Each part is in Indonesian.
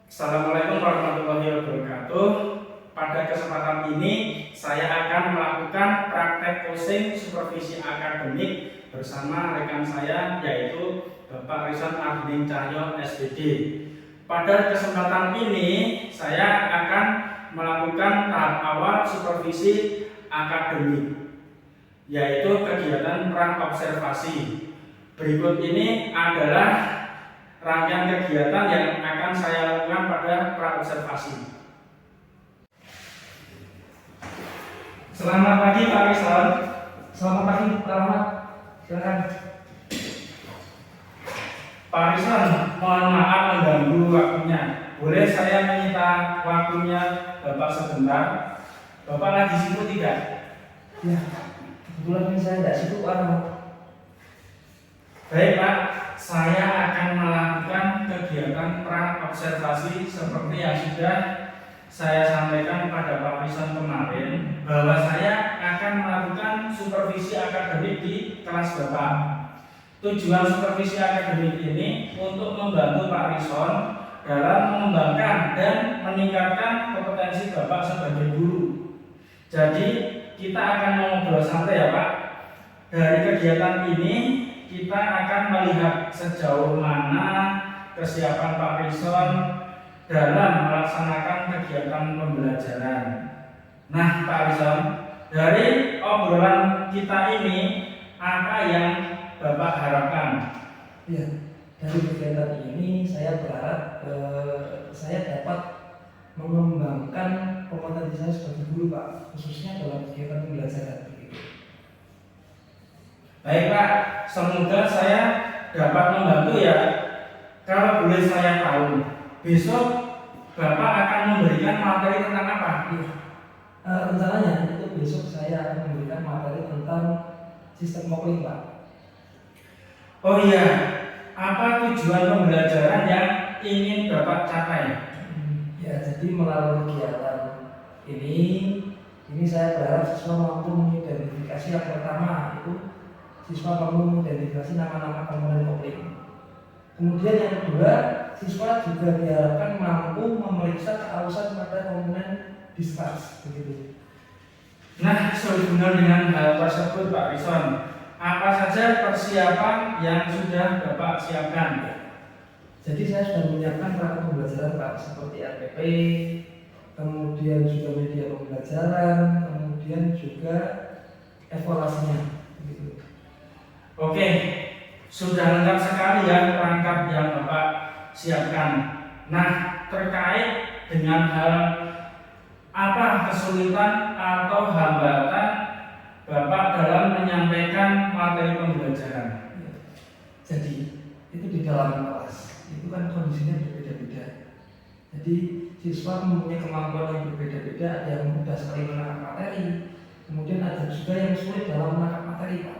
Assalamualaikum warahmatullahi wabarakatuh. Pada kesempatan ini saya akan melakukan praktek coaching supervisi akademik bersama rekan saya yaitu Bapak Rizwan Ardining Cahyo SPD. Pada kesempatan ini saya akan melakukan tahap awal supervisi akademik yaitu kegiatan pra-observasi. Berikut ini adalah rangkaian kegiatan yang akan saya lakukan pada pra-observasi. Selamat pagi Pak Rizal. Selamat pagi Pak Rahmat. Silakan. Pak Rizal, mohon maaf mengganggu waktunya. Boleh saya meminta waktunya Bapak sebentar? Bapak lagi sibuk tidak? Ya, kebetulan ini saya tidak sibuk Pak Rahmat. Baik Pak, saya akan melakukan kegiatan pra-observasi seperti yang sudah saya sampaikan pada Pak Rizwan kemarin, bahwa saya akan melakukan supervisi akademik di kelas Bapak. Tujuan supervisi akademik ini untuk membantu Pak Rizwan dalam mengembangkan dan meningkatkan kompetensi Bapak sebagai guru. Jadi kita akan ngobrol santai ya Pak. Dari kegiatan ini kita akan melihat sejauh mana kesiapan Pak Rizwan dalam melaksanakan kegiatan pembelajaran. Nah Pak Rizwan, dari obrolan kita ini apa yang Bapak harapkan? Ya, dari kegiatan ini saya berharap saya dapat mengembangkan kompetensi saya sebagai guru Pak, khususnya dalam kegiatan pembelajaran. Baik Pak, semoga saya dapat membantu ya. Kalau boleh saya tahu, besok Bapak akan memberikan materi tentang apa? Rencananya itu besok saya akan memberikan materi tentang sistem modeling Pak. Oh iya, apa tujuan pembelajaran yang ingin Bapak capai? Ya, jadi melalui kegiatan ini saya berharap siswa mampu mengidentifikasi yang pertama itu siswa mampu mengidentifikasi nama-nama komponen kopling. Kemudian yang kedua, siswa juga diharapkan mampu memeriksa keausan pada komponen discharge begitu. Nah, sehubungan dengan hal tersebut Pak Rizwan, apa saja persiapan yang sudah Bapak siapkan? Jadi saya sudah menyiapkan perangkat pembelajaran Pak, seperti RPP, kemudian juga media pembelajaran, kemudian juga evaluasinya. Begitu. Oke, sudah lengkap sekali ya perangkat yang Bapak siapkan. Nah, terkait dengan hal apa kesulitan atau hambatan Bapak dalam menyampaikan materi pembelajaran? Jadi itu di dalam kelas itu kan kondisinya berbeda-beda. Jadi siswa mempunyai kemampuan yang berbeda-beda. Ada yang mudah sekali menangkap materi, kemudian ada juga yang sulit dalam menangkap materi Pak.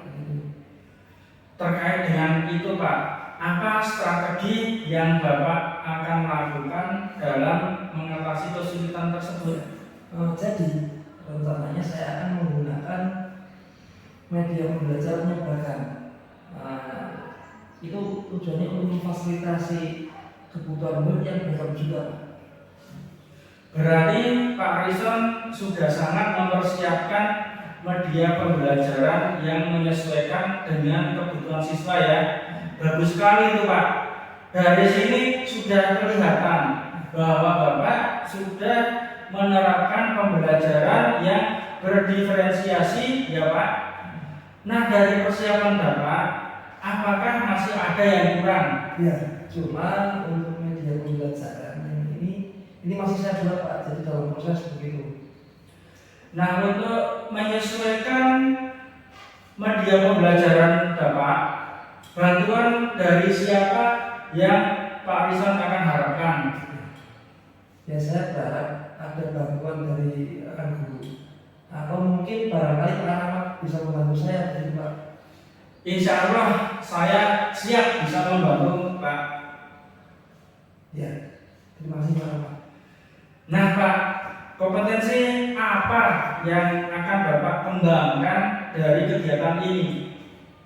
Terkait dengan itu Pak, apa strategi yang Bapak akan lakukan dalam mengatasi kesulitan tersebut? Jadi rencananya saya akan menggunakan media pembelajaran yang beragam. Itu tujuannya untuk memfasilitasi kebutuhan murid yang beragam juga. Berarti Pak Rizwan sudah sangat mempersiapkan media pembelajaran yang menyesuaikan dengan kebutuhan siswa ya. Bagus sekali itu Pak. Dari sini sudah kelihatan bahwa Bapak sudah menerapkan pembelajaran yang berdiferensiasi ya Pak. Nah, dari persiapan Bapak, apakah masih ada yang kurang? Ya, cuma untuk media pembelajaran yang ini masih saya buat Pak, jadi dalam proses begitu. Nah, untuk menyesuaikan media pembelajaran Bapak, bantuan dari siapa yang Pak Rizwan akan harapkan? Ya, saya berharap ada bantuan dari rekan guru, atau mungkin barangkali Pak Rahmat bisa membantu saya dari Pak. Insya Allah saya siap bisa membantu Pak. Ya, terima kasih Pak Rahmat. Nah Pak, kompetensi apa yang akan Bapak kembangkan dari kegiatan ini?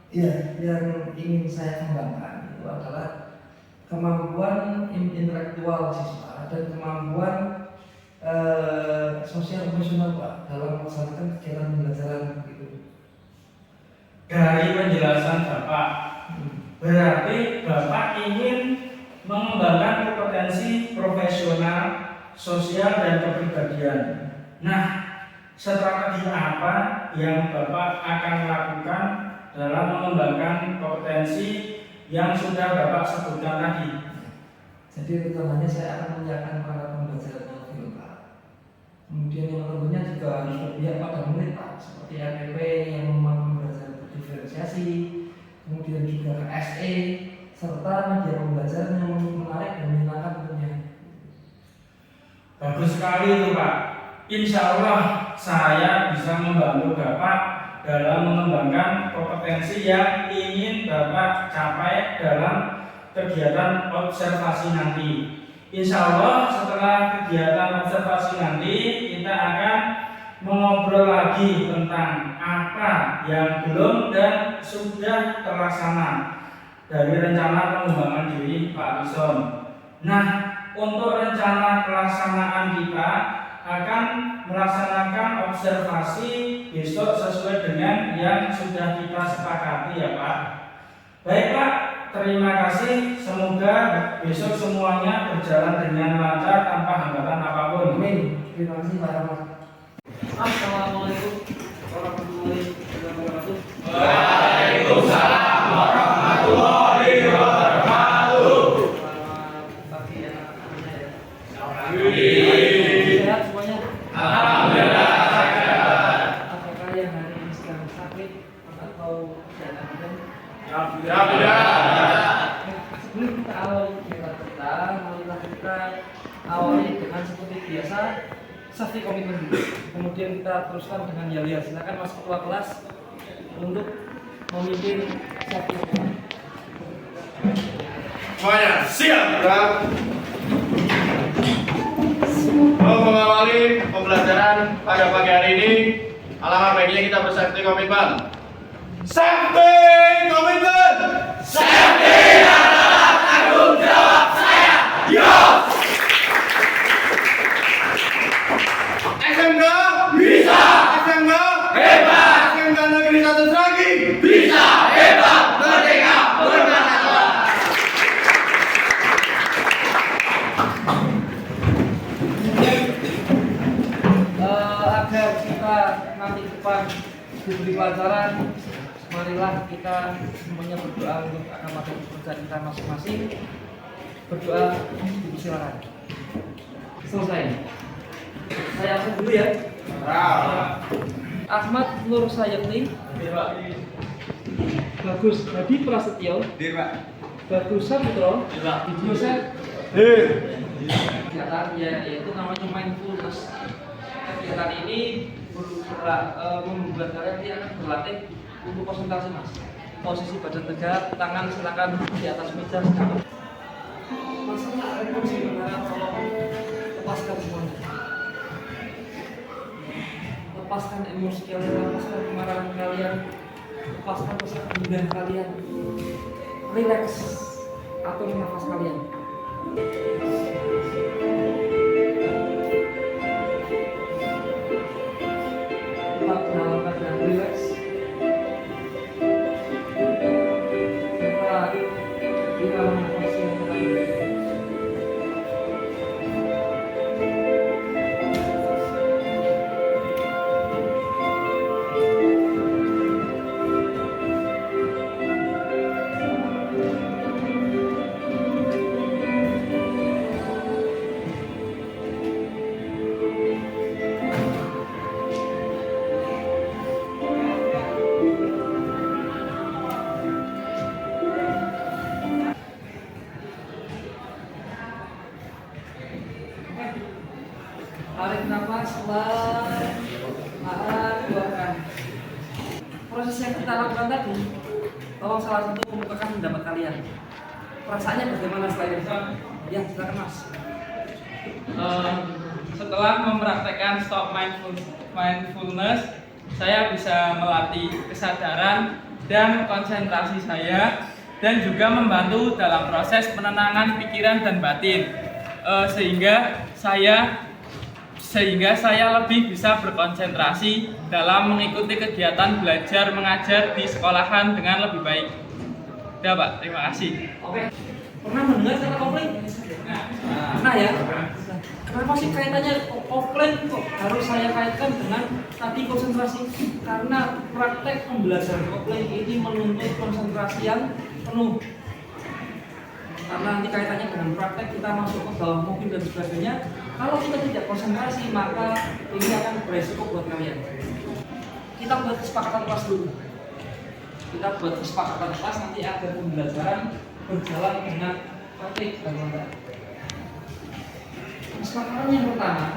Ya, yang ingin saya kembangkan itu adalah kemampuan intelektual siswa dan kemampuan sosial emosional Pak dalam melaksanakan kegiatan pembelajaran gitu. Dari penjelasan Bapak, berarti Bapak ingin mengembangkan kompetensi profesional, sosial, dan kepribadian. Nah, strategi apa yang Bapak akan lakukan dalam mengembangkan kompetensi yang sudah Bapak sebutkan tadi? Jadi utamanya saya akan menyiapkan para pembelajaran yang film Pak. Kemudian yang tentunya juga harus berpihak pada murid Pak, seperti RPP yang memampu belajar berdiferensiasi, kemudian juga KSE, serta media pembelajaran yang menarik dan menyenangkan tentunya. Bagus sekali itu Pak. Insya Allah saya bisa membantu Bapak dalam mengembangkan kompetensi yang ingin Bapak capai dalam kegiatan observasi nanti. Insya Allah setelah kegiatan observasi nanti kita akan mengobrol lagi tentang apa yang belum dan sudah terlaksana dari rencana pengembangan diri Pak Rison. Nah, untuk rencana pelaksanaan kita akan melaksanakan observasi besok sesuai dengan yang sudah kita sepakati ya Pak. Baik Pak, terima kasih. Semoga besok semuanya berjalan dengan lancar tanpa hambatan apapun. Amin. Terima kasih Pak Rahmat. Assalamualaikum warahmatullahi wabarakatuh. Waalaikumsalam warahmatullahi wabarakatuh. Selamat pagi anak-anaknya ya. Alhamdulillah. Sehat semuanya. Alhamdulillah. Apakah yang hari ini sedang sakit atau tidak ada? Alhamdulillah. Sebelum kita awali kegiatan kita, marilah kita awali dengan seperti biasa safety komitmen dulu. Kemudian kita teruskan dengan yel-yel. Silakan Mas Ketua Kelas untuk memimpin safety komitmen. Semuanya siap, Bang. Mau mengawali pembelajaran pada pagi hari ini, alangkah baiknya kita bersafety komitmen. Safety komitmen. Safety adalah tanggung jawab saya. Yo. SMK bisa. SMK hebat. SMK Negeri 1 Sragi bisa hebat. Merdeka bermartabat. Agar kita nanti ke depan diberi pelajaran, marilah kita semuanya berdoa untuk akan materi pekerjaan kita masing-masing. Berdoa dipersilakan. Selesai. Saya akan dulu ya. Ahmad Nur Sayeti, Bagus Hadi Prasetyo, Bagus Saputro, Yosef. Kegiatan yaitu namanya mindfulness. Kegiatan ini membuat kalian nanti akan berlatih untuk konsentrasi Mas. Posisi badan tegak, tangan silakan di atas meja. Masalah emosi benar, tolong lepaskan semuanya. Lepaskan emosi kalian, lepaskan kemarahan kalian, lepaskan rasa kemudian kalian. Relax, atur nafas kalian. Tetap dalam keadaan relax. Tetap di dalam nafas yang terakhir. Tarik nafas, tahan, keluarkan. Proses yang kita lakukan tadi, tolong salah satu mengemukakan pendapat kalian. Perasaannya bagaimana setelah ini? Ya, silakan Mas. Setelah mempraktekkan stop mindfulness, saya bisa melatih kesadaran dan konsentrasi saya dan juga membantu dalam proses penenangan pikiran dan batin. sehingga saya lebih bisa berkonsentrasi dalam mengikuti kegiatan belajar mengajar di sekolahan dengan lebih baik. Udah Pak, terima kasih. Oke. Pernah mendengar kata kopling? Nah ya. Kenapa sih kaitannya kopling kok harus saya kaitkan dengan tadi konsentrasi? Karena praktek pembelajaran kopling ini menuntut konsentrasi yang penuh. Karena nanti kaitannya dengan praktek kita masuk ke dalam mobil dan sebagainya. Kalau kita tidak konsentrasi maka ini akan beresiko buat kalian. Kita buat kesepakatan kelas dulu. Kita buat kesepakatan kelas nanti agar pembelajaran berjalan dengan baik dan lancar. Kesepakatan yang pertama,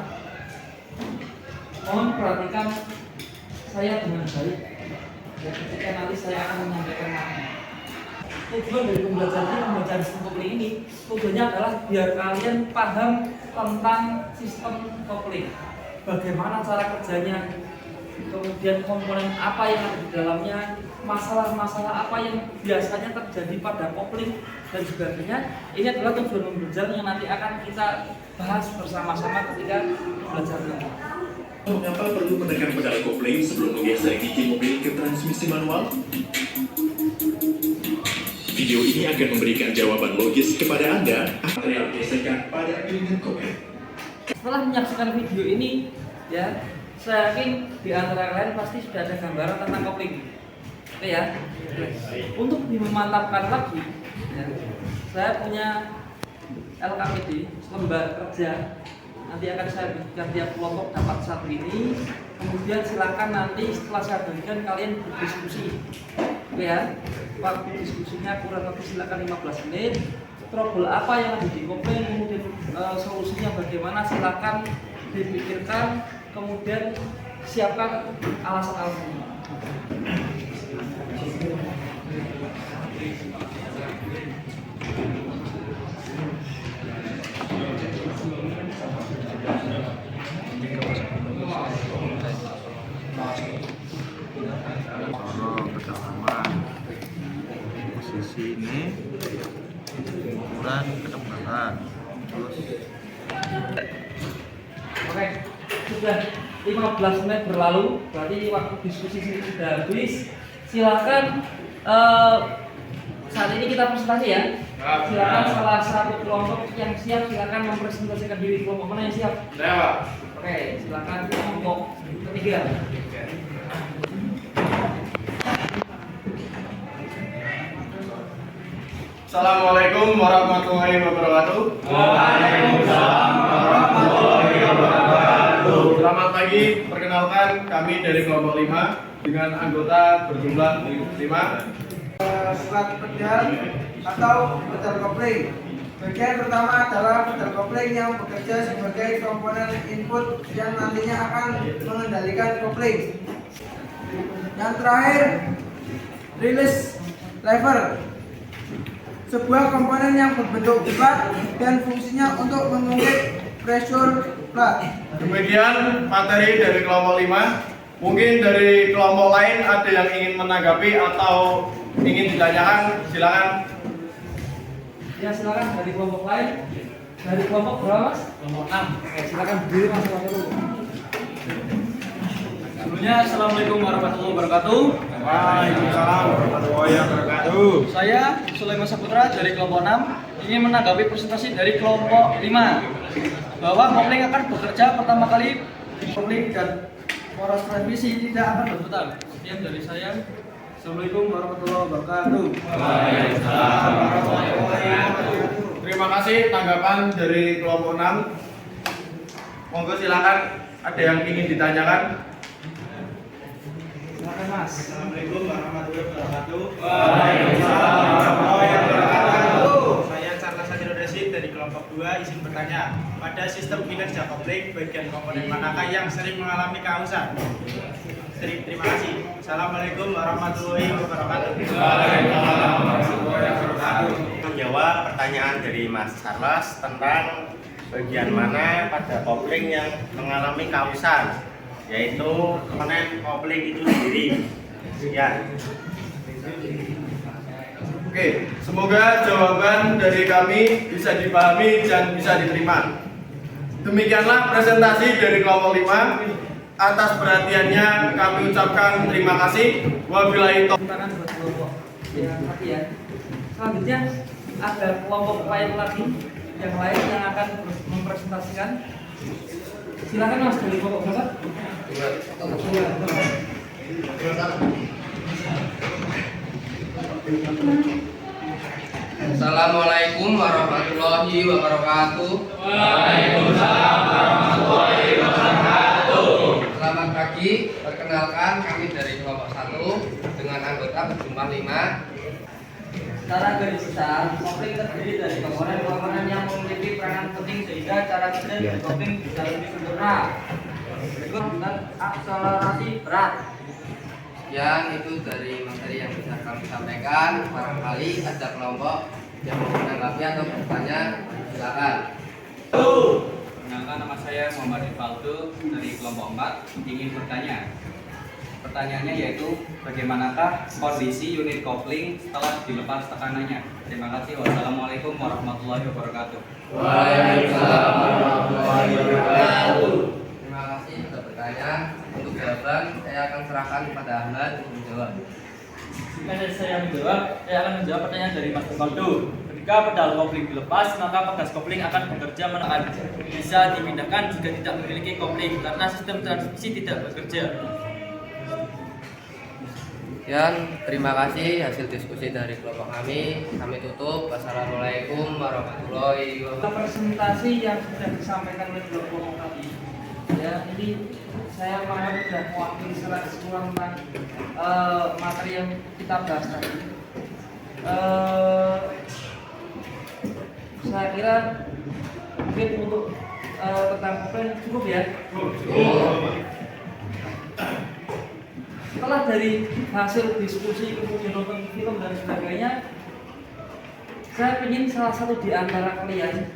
mohon perhatikan saya dengan baik. Ya, ketika nanti saya akan menyampaikan materi. Tujuan dari pembelajaran sistem kopling ini tujuannya adalah biar kalian paham tentang sistem kopling, bagaimana cara kerjanya, kemudian komponen apa yang ada di dalamnya, masalah-masalah apa yang biasanya terjadi pada kopling dan sebagainya. Ini adalah tujuan pembelajaran yang nanti akan kita bahas bersama-sama ketika belajar nanti. Mengapa perlu menekan pedal kopling sebelum menggeser gigi mobil ke transmisi manual? Video ini akan memberikan jawaban logis kepada Anda material gesekan pada piringan kopling. Setelah menyaksikan video ini, ya, saya yakin di antara kalian pasti sudah ada gambaran tentang kopling. Oke ya. Untuk dimantapkan lagi, ya, saya punya LKPD, lembar kerja. Nanti akan saya berikan tiap kelompok dapat satu ini. Kemudian silakan nanti setelah saya berikan kalian berdiskusi. Oke ya. Waktu diskusinya kurang lebih silakan 15 menit. Trouble apa yang ada di kopling, kemudian solusinya bagaimana silakan dipikirkan, kemudian siapkan alasan-alasannya. Pertama posisi ini ukuran ketebalan terus Oke, sudah 15 menit berlalu, berarti waktu diskusi ini sudah habis. Silakan saat ini kita presentasi ya. Silakan salah satu kelompok yang siap silakan mempresentasikan diri. Kelompok mana yang siap? Saya Pak. Oke, silakan kelompok ketiga. Assalamualaikum warahmatullahi wabarakatuh. Waalaikumsalam warahmatullahi wabarakatuh. Selamat pagi, perkenalkan kami dari kelompok 5 dengan anggota berjumlah 5. Selat pedal atau pedal kopling. Bagian pertama adalah pedal kopling yang bekerja sebagai komponen input yang nantinya akan mengendalikan kopling. Yang terakhir, release lever, sebuah komponen yang berbentuk bulat dan fungsinya untuk mengungkit pressure plat. Demikian materi dari kelompok 5. Mungkin dari kelompok lain ada yang ingin menanggapi atau ingin ditanyakan, silakan. Ya silakan dari kelompok lain. Dari kelompok berapa Mas? Kelompok 6. Oke, silakan berdiri Mas dulu. Sebelumnya Assalamualaikum warahmatullahi wabarakatuh. Waalaikumsalam warahmatullahi wabarakatuh. Saya Sulaiman Saputra dari kelompok 6 ingin menanggapi presentasi dari kelompok 5 bahwa kopling akan bekerja pertama kali di kopling dan poros transmisi tidak akan berputar. Sekian dari saya. Assalamualaikum warahmatullahi wabarakatuh. Waalaikumsalam warahmatullahi wabarakatuh. Terima kasih tanggapan dari kelompok 6. Monggo silakan, ada yang ingin ditanyakan? Silakan Mas. Assalamualaikum warahmatullahi wabarakatuh. Waalaikumsalam warahmatullahi wabarakatuh. Saya Charles Adilodesi dari kelompok 2 izin bertanya, pada sistem kinerja kopling bagian komponen manakah yang sering mengalami kehausan? Terima kasih. Assalamualaikum warahmatullahi wabarakatuh. Waalaikumsalam warahmatullahi wabarakatuh. Menjawab pertanyaan dari Mas Charles tentang bagian mana pada kopling yang mengalami kausan, yaitu komponen kopling itu sendiri. Ya. Oke, semoga jawaban dari kami bisa dipahami dan bisa diterima. Demikianlah presentasi dari kelompok 5. Atas perhatiannya kami ucapkan terima kasih. Wabillahi taufiq. Tangan buat kelompok yang tadi ya. Selanjutnya ada kelompok lain lagi yang lain yang akan mempresentasikan. Silakan Mas dari kelompok berapa? Assalamualaikum warahmatullahi wabarakatuh. Waalaikumsalam warahmatullahi wabarakatuh. Selamat pagi, perkenalkan kami dari kelompok 1 dengan anggota berjumlah 5. Secara garis besar, kopling terdiri dari komponen-komponen yang memiliki peranan penting sehingga cara kerja dari kopling bisa lebih sempurna. Berikut dengan akselerasi berat. Sekian itu dari materi yang bisa kami sampaikan. Barangkali ada kelompok yang mau menanggapi atau bertanya, silakan. Perkenalkan, nama saya Muhammad Ifaldo dari kelompok 4 ingin bertanya. Pertanyaannya yaitu bagaimanakah kondisi unit kopling setelah dilepas tekanannya? Terima kasih. Wassalamualaikum warahmatullahi wabarakatuh. Waalaikumsalam warahmatullahi wabarakatuh. Terima kasih sudah bertanya. Untuk jawaban saya akan serahkan kepada Ahmad untuk menjawab. Jika saya menjawab, saya akan menjawab pertanyaan dari Mas Ifaldo. Ketika pedal kopling dilepas, maka pegas kopling akan bekerja menekan. Bisa dipindahkan jika tidak memiliki kopling karena sistem transmisi tidak bekerja. Sekian, terima kasih hasil diskusi dari kelompok kami. Kami tutup. Wassalamualaikum warahmatullahi wabarakatuh. Presentasi yang sudah disampaikan oleh kelompok tadi, ya ini saya mau sudah mewakili secara keseluruhan tentang materi yang kita bahas tadi. Saya kira mungkin untuk tentang kopling cukup ya. Setelah dari hasil diskusi kemudian nonton film dan sebagainya, saya ingin salah satu di antara kalian,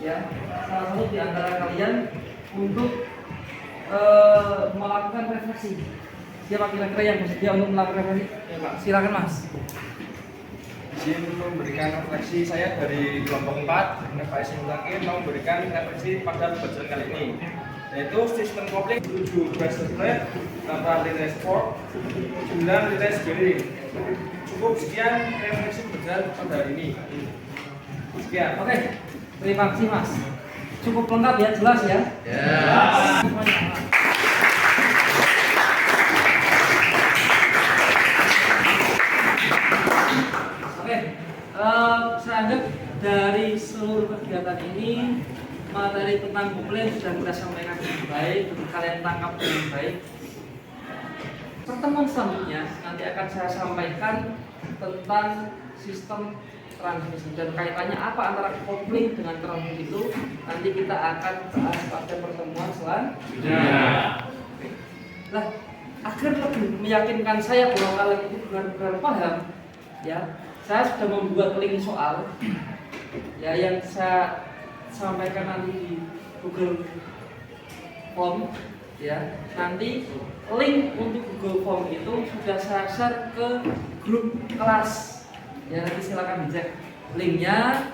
ya, salah satu di antara kalian untuk melakukan refleksi. Siapa kira-kira yang bersedia untuk melakukan refleksi? Ya, Pak. Silakan Mas. Izin memberikan refleksi saya dari kelompok 4. Pak Isin Mutaki mau memberikan refleksi pada pelajaran kali ini, yaitu sistem kopling 7 brass plate, 8 litres fork, 9 litres bearing. Cukup sekian refleksi pelajaran pada hari ini. Sekian. Oke, terima kasih Mas. Cukup lengkap ya, jelas ya? Ya. Oke, saya anggap dari seluruh kegiatan ini materi tentang kopling sudah kita sampaikan dengan baik, kalian tangkap dengan baik. Pertemuan selanjutnya nanti akan saya sampaikan tentang sistem transmisi dan kaitannya apa antara kopling dengan transmisi itu nanti kita akan bahas pada pertemuan selanjutnya. Nah, agar lebih meyakinkan saya bahwa kalian itu benar-benar paham, ya, saya sudah membuat link soal, ya, yang saya sampaikan nanti di Google Form, ya. Nanti link untuk Google Form itu sudah saya share ke grup kelas. Ya, nanti silakan dicek linknya.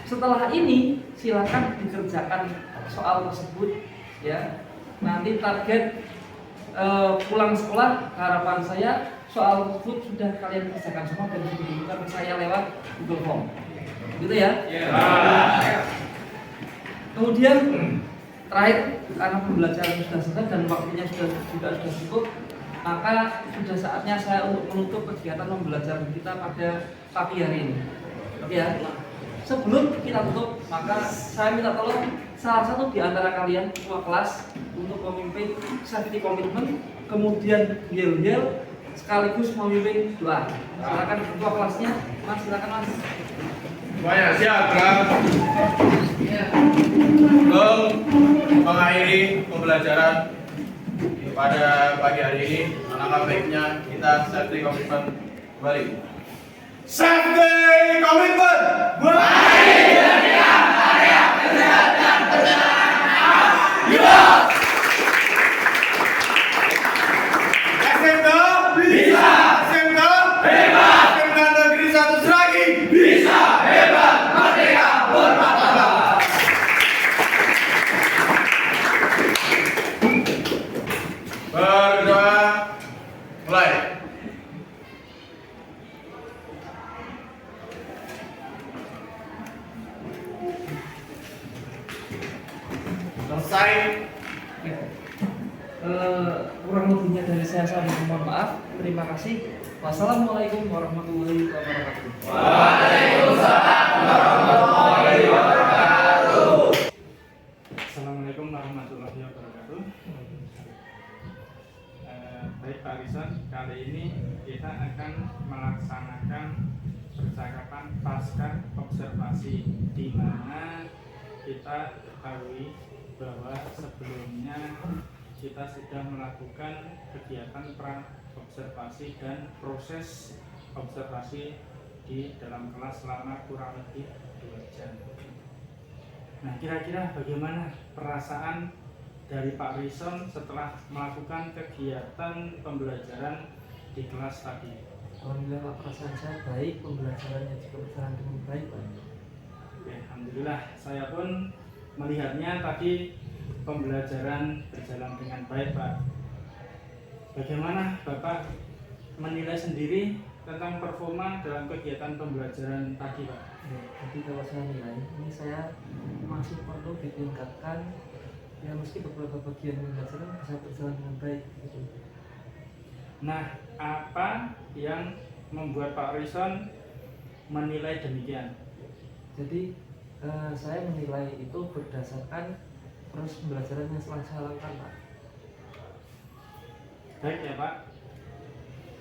Setelah ini silakan dikerjakan soal tersebut, ya. Nanti target pulang sekolah harapan saya soal tersebut sudah kalian kerjakan semua dan dikirimkan ke saya lewat Google Form, gitu ya. Kemudian terakhir, karena pembelajaran sudah selesai dan waktunya sudah cukup, maka sudah saatnya saya untuk menutup kegiatan pembelajaran kita pada pagi hari ini. Ya, sebelum kita tutup, maka saya minta tolong salah satu di antara kalian ketua kelas untuk memimpin safety commitment, kemudian yel-yel sekaligus memimpin doa. Silakan ketua kelasnya, Mas. Silakan Mas. Semuanya siap, Bram. Belum mengakhiri pembelajaran pada pagi hari ini, alangkah baiknya kita safety commitment kembali. Safety commitment. Mari jadikan area kesehatan bersama. SMK bisa, SMK bebas, SMK negeri 1 Seragen. Selesai. Kurang lebihnya dari saya mohon maaf. Terima kasih. Wassalamualaikum warahmatullahi wabarakatuh. Waalaikumsalam warahmatullahi wabarakatuh. Assalamualaikum warahmatullahi wabarakatuh. Baik Pak Rison, kali ini kita akan melaksanakan percakapan pasca observasi, di mana kita ketahui bahwa sebelumnya kita sudah melakukan kegiatan pra-observasi dan proses observasi di dalam kelas selama kurang lebih 2 jam. Nah, kira-kira bagaimana perasaan dari Pak Rison setelah melakukan kegiatan pembelajaran di kelas tadi? Alhamdulillah perasaan saya baik, pembelajarannya juga berjalan dengan baik, Pak. Oke, alhamdulillah, saya pun melihatnya tadi pembelajaran berjalan dengan baik, Pak. Bagaimana Bapak menilai sendiri tentang performa dalam kegiatan pembelajaran tadi, Pak? Ya, jadi kalau saya nilai, ini saya masih perlu ditingkatkan. Ya, meski beberapa bagian pembelajaran bisa berjalan dengan baik. Gitu. Nah, apa yang membuat Pak Rison menilai demikian? Jadi saya menilai itu berdasarkan proses pembelajaran yang telah saya lakukan, Pak. Baik ya Pak,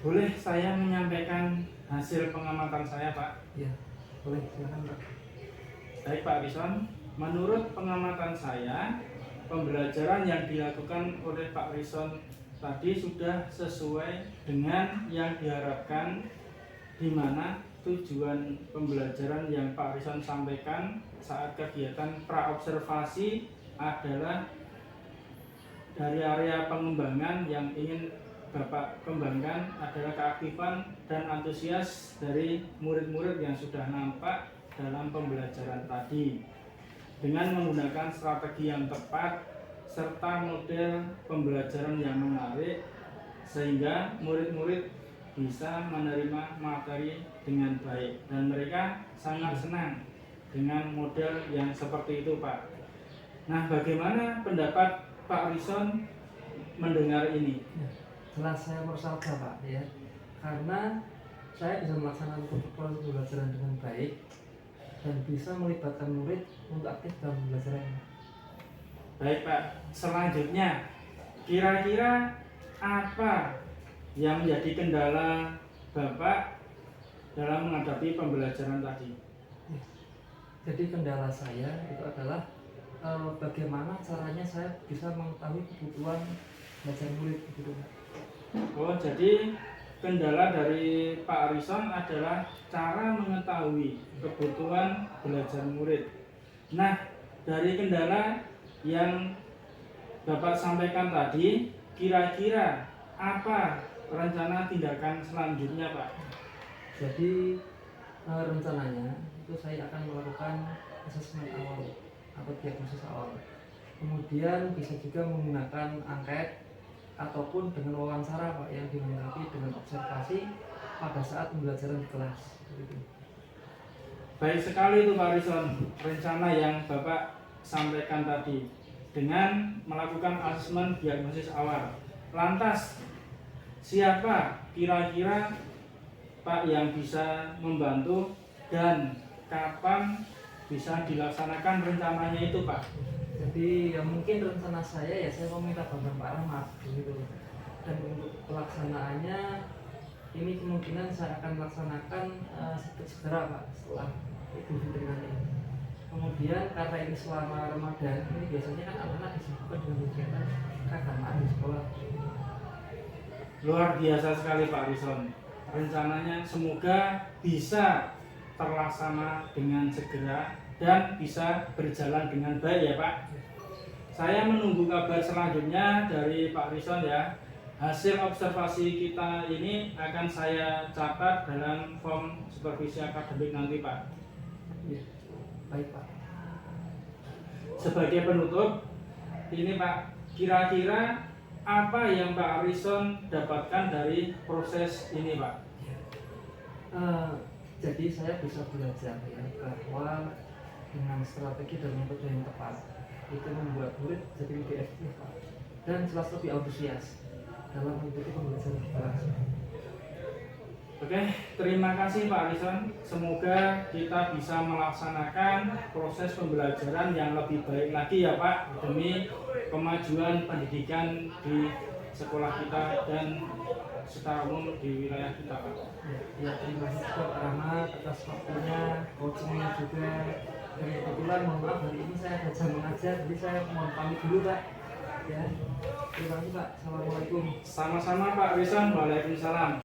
boleh saya menyampaikan hasil pengamatan saya, Pak? Ya, boleh, silakan Pak. Baik Pak Rison, menurut pengamatan saya, pembelajaran yang dilakukan oleh Pak Rison tadi sudah sesuai dengan yang diharapkan, di mana tujuan pembelajaran yang Pak Rison sampaikan saat kegiatan pra-observasi adalah dari area pengembangan yang ingin Bapak kembangkan adalah keaktifan dan antusias dari murid-murid yang sudah nampak dalam pembelajaran tadi, dengan menggunakan strategi yang tepat serta model pembelajaran yang menarik, sehingga murid-murid bisa menerima materi dengan baik dan mereka sangat senang dengan model yang seperti itu, Pak. Nah, bagaimana pendapat Pak Rison mendengar ini? Ya, jelas saya bersabar, Pak, ya, karena saya bisa melaksanakan protokol pembelajaran dengan baik dan bisa melibatkan murid untuk aktif dalam pembelajaran. Baik Pak, selanjutnya kira-kira apa yang menjadi kendala Bapak dalam menghadapi pembelajaran tadi? Jadi kendala saya itu adalah bagaimana caranya saya bisa mengetahui kebutuhan belajar murid gitu. Oh, jadi kendala dari Pak Rison adalah cara mengetahui kebutuhan belajar murid. Nah, dari kendala yang Bapak sampaikan tadi, kira-kira apa rencana tindakan selanjutnya, Pak? Jadi rencananya itu saya akan melakukan asesmen awal atau diagnosis awal. Kemudian bisa juga menggunakan angket ataupun dengan wawancara, Pak, yang dilengkapi dengan observasi pada saat pembelajaran di kelas. Begitu. Baik sekali itu Pak Rison, rencana yang Bapak sampaikan tadi dengan melakukan asesmen diagnosis awal. Lantas siapa kira-kira Pak yang bisa membantu dan kapan bisa dilaksanakan rencananya itu, Pak? Jadi ya mungkin rencana saya ya saya meminta bantuan Pak Rahmat begitu. Dan untuk pelaksanaannya ini kemungkinan saya akan melaksanakan segera, Pak, setelah Idul Fitri nanti. Kemudian karena ini selama Ramadan, ini biasanya kan anak-anak disibukkan dengan kegiatan keagamaan di sekolah. Luar biasa sekali Pak Rison. Rencananya semoga bisa terlaksana dengan segera dan bisa berjalan dengan baik ya Pak. Saya menunggu kabar selanjutnya dari Pak Rison ya. Hasil observasi kita ini akan saya catat dalam form supervisi akademik nanti, Pak. Ya, baik Pak. Sebagai penutup, ini Pak, kira-kira apa yang Pak Rison dapatkan dari proses ini, Pak? Jadi saya bisa belajar ya bahwa dengan strategi dan metode yang tepat itu membuat murid jadi lebih efektif Pak, dan jelas lebih antusias dalam mengikuti pembelajaran kita langsung. Oke, terima kasih Pak Arison. Semoga kita bisa melaksanakan proses pembelajaran yang lebih baik lagi ya Pak, demi kemajuan pendidikan di sekolah kita dan secara umum di wilayah kita Pak. Ya, terima kasih Pak Rahmat atas waktunya, coachingnya juga. Dan kebetulan mohon maaf hari ini saya ada jam mengajar, jadi saya mohon pamit dulu Pak. Ya, terima kasih Pak. Assalamualaikum. Sama-sama Pak Arison. Waalaikumsalam.